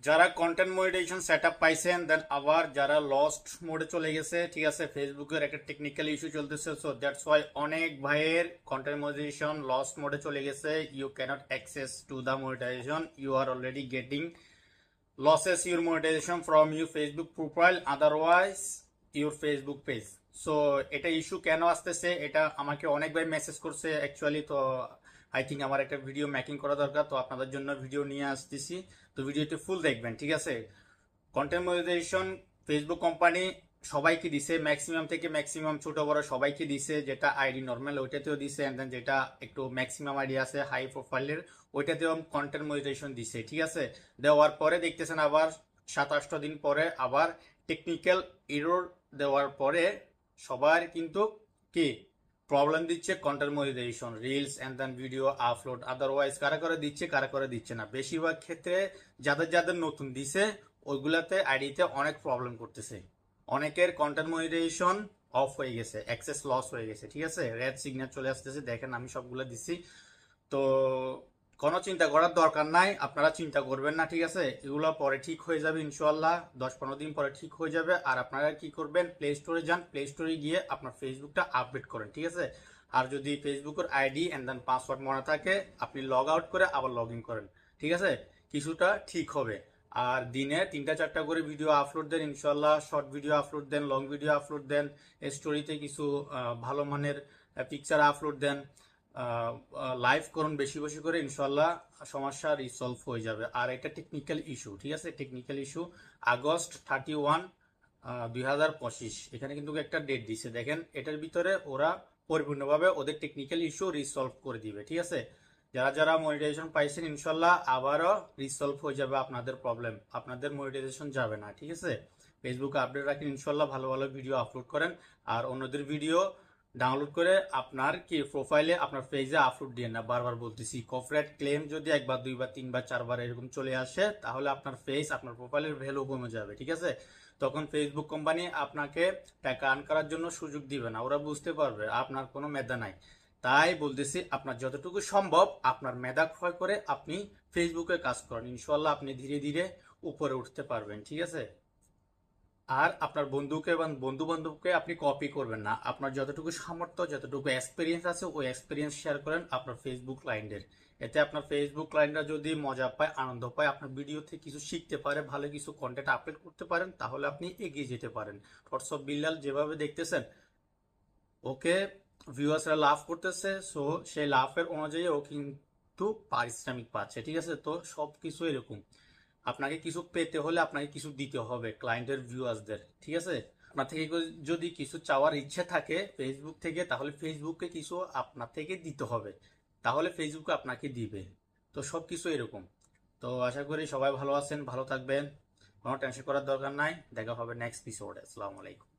যারা content monetization setup পাইছেন দেন আবার যারা লস্ট মোডে চলে গেছে, ঠিক আছে, ফেসবুকের একটা টেকনিক্যাল ইস্যু চলতেছে, সো দ্যাটস ওয়াই অনেক ভাইয়ের কন্টেন্ট মনিটাইজেশন লস্ট মোডে চলে গেছে। You can't access to the monetization, you are already getting losses your monetization from your Facebook profile, otherwise your Facebook page. So এটা ইস্যু কেন আসতেছে এটা আমাকে অনেক ভাই মেসেজ করছে অ্যাকচুয়ালি। তো আই থিঙ্ক আমার একটা ভিডিও মেকিং করা দরকার, তো আপনাদের জন্য ভিডিও নিয়ে আসতেছি। তো ভিডিওটি ফুল দেখবেন, ঠিক আছে। কন্টেন্ট মনিটাইজেশন ফেসবুক কোম্পানি সবাইকে দিছে, ম্যাক্সিমাম থেকে ম্যাক্সিমাম ছোট বড় সবাইকে দিছে। যেটা আইডি নর্মাল ওইটাতেও দিছে, এন্ড দেন যেটা একটু ম্যাক্সিমাম আইডি আছে হাই প্রোফাইলের ওইটাতেও কন্টেন্ট মনিটাইজেশন দিছে, ঠিক আছে। দেওয়ার পরে দেখতেছেন আবার 7-8 দিন পরে আবার টেকনিক্যাল এরর দেওয়ার পরে সবার কিন্তু কি প্রবলেম দিচ্ছে content monetization, reels and then video upload. Otherwise কারা করে দিচ্ছে কারা করে দিচ্ছে না, বেশিরভাগ ক্ষেত্রে যাদের যাদের নতুন দিছে ওইগুলাতে আইডিতে অনেক প্রবলেম করতেছে। অনেকের কন্টেন্ট মনিটাইজেশন অফ হয়ে গেছে, অ্যাক্সেস লস হয়ে গেছে, ঠিক আছে, রেড সিগন্যাল চলে আসতেছে। দেখেন আমি সবগুলো দিছি, তো কোনো চিন্তা করার দরকার নাই, আপনারা চিন্তা করবেন না, ঠিক আছে। এগুলো পরে ঠিক হয়ে যাবে ইনশাল্লাহ, 10-15 দিন পরে ঠিক হয়ে যাবে। আর আপনারা কি করবেন, প্লে স্টোরে যান, প্লে স্টোরে গিয়ে আপনার ফেসবুকটা আপডেট করেন, ঠিক আছে। আর যদি ফেসবুকের আইডি এন্ড দেন পাসওয়ার্ড মনে থাকে আপনি লগ আউট করে আবার লগ ইন করেন, ঠিক আছে, কিছুটা ঠিক হবে। আর দিনে 3-4টা করে ভিডিও আপলোড দেন ইনশাল্লাহ, শর্ট ভিডিও আপলোড দেন, লং ভিডিও আপলোড দেন, স্টোরিতে কিছু ভালো মানের পিকচার আপলোড দেন, লাইভ করুন বেশি বেশি করে, ইনশাল্লাহ সমস্যা রিসলভ হয়ে যাবে। আর এটা টেকনিক্যাল ইস্যু, ঠিক আছে, টেকনিক্যাল ইস্যু আগস্ট 31, 2025 এখানে কিন্তু একটা ডেট দিছে, দেখেন এটার ভিতরে ওরা পরিপূর্ণভাবে ওদের টেকনিক্যাল ইস্যু রিসলভ করে দিবে, ঠিক আছে। যারা যারা মনিটাইজেশন পাইছেন ইনশাল্লাহ আবারও রিসলভ হয়ে যাবে আপনাদের প্রবলেম, আপনাদের মনিটাইজেশন যাবে না, ঠিক আছে। ফেসবুকে আপডেট রাখেন ইনশাল্লাহ, ভালো ভালো ভিডিও আপলোড করেন। আর অন্যদের ভিডিও ডাউনলোড করে আপনার কি প্রোফাইলে আপনার পেজে আপলোড দিয়ে না, বারবার বলতেছি। কপিরাইট ক্লেম যদি 1 বার 2 বার 3 বার 4 বার এরকম চলে আসে তাহলে আপনার পেজ আপনার প্রোফাইলের ভ্যালু কমে যাবে, ঠিক আছে। তখন ফেসবুক কোম্পানি আপনাকে টাকা আর্ন করার জন্য সুযোগ দিবে না, ওরা বুঝতে পারবে আপনার কোনো মেধা নাই। তাই বলতেছি আপনার যতটুকু সম্ভব আপনার মেধা ক্ষয় করে আপনি ফেসবুকে কাজ করেন, ইনশাল্লাহ আপনি ধীরে ধীরে উপরে উঠতে পারবেন, ঠিক আছে। আর আপনার বন্ধুকে বা বন্ধু বান্ধবকে আপনি কপি করবেন না, আপনার যতটুকু সামর্থ্য যতটুকু এক্সপিরিয়েন্স আছে ওই এক্সপিরিয়েন্স শেয়ার করেন আপনার ফেসবুক ক্লায়েন্টের। এতে আপনার ফেসবুক ক্লায়েন্টরা যদি মজা পায় আনন্দ পায় আপনার ভিডিও থেকে কিছু শিখতে পারে, ভালো কিছু কন্টেন্ট আপলোড করতে পারেন, তাহলে আপনি এগিয়ে যেতে পারেন। থটস অফ বিল্লাল যেভাবে দেখতেছেন ওকে ভিউয়ার্সরা লাভ করতেছে, সো সেই লাভের অনুযায়ী ও কিন্তু পারিশ্রমিক পাচ্ছে, ঠিক আছে। তো সবকিছু এরকম, আপনাকে কিছু পেতে হলে আপনাকে কিছু দিতে হবে ক্লায়েন্টের ভিউয়ার্সদের, ঠিক আছে। আপনার থেকে যদি কিছু চাওয়ার ইচ্ছে থাকে ফেসবুক থেকে, তাহলে ফেসবুককে কিছু আপনার থেকে দিতে হবে, তাহলে ফেসবুক আপনাকে দিবে। তো সবকিছু এরকম। তো আশা করি সবাই ভালো আছেন, ভালো থাকবেন, কোনো টেনশন করার দরকার নাই। দেখা হবে নেক্সট এপিসোডে। আসসালামু আলাইকুম।